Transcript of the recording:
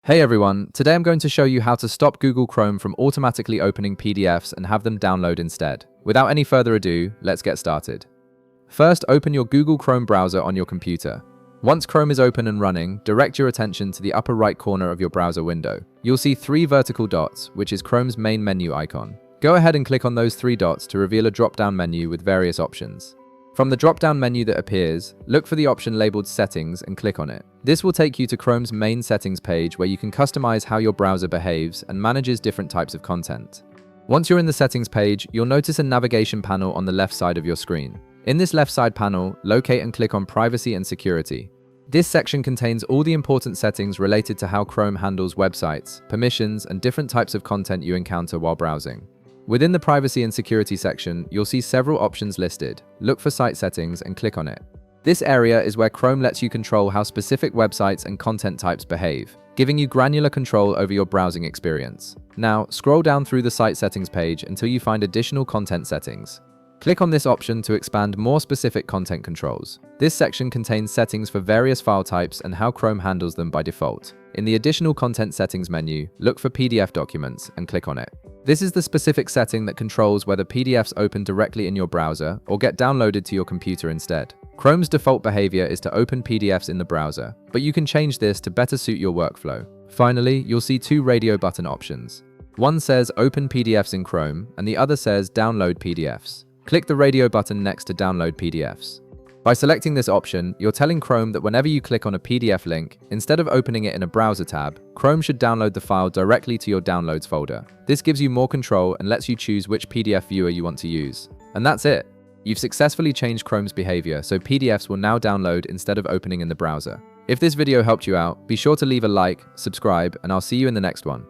Hey everyone, today I'm going to show you how to stop Google Chrome from automatically opening PDFs and have them download instead. Without any further ado, let's get started. First, open your Google Chrome browser on your computer. Once Chrome is open and running, direct your attention to the upper right corner of your browser window. You'll see three vertical dots, which is Chrome's main menu icon. Go ahead and click on those three dots to reveal a drop-down menu with various options. From the drop-down menu that appears, look for the option labeled Settings and click on it. This will take you to Chrome's main settings page where you can customize how your browser behaves and manages different types of content. Once you're in the settings page, you'll notice a navigation panel on the left side of your screen. In this left side panel, locate and click on Privacy and Security. This section contains all the important settings related to how Chrome handles websites, permissions, and different types of content you encounter while browsing. Within the Privacy and Security section, you'll see several options listed. Look for Site Settings and click on it. This area is where Chrome lets you control how specific websites and content types behave, giving you granular control over your browsing experience. Now, scroll down through the Site Settings page until you find Additional Content Settings. Click on this option to expand more specific content controls. This section contains settings for various file types and how Chrome handles them by default. In the Additional Content Settings menu, look for PDF documents and click on it. This is the specific setting that controls whether PDFs open directly in your browser or get downloaded to your computer instead. Chrome's default behavior is to open PDFs in the browser, but you can change this to better suit your workflow. Finally, you'll see two radio button options. One says Open PDFs in Chrome, and the other says Download PDFs. Click the radio button next to Download PDFs. By selecting this option, you're telling Chrome that whenever you click on a PDF link, instead of opening it in a browser tab, Chrome should download the file directly to your Downloads folder. This gives you more control and lets you choose which PDF viewer you want to use. And that's it. You've successfully changed Chrome's behavior, so PDFs will now download instead of opening in the browser. If this video helped you out, be sure to leave a like, subscribe, and I'll see you in the next one.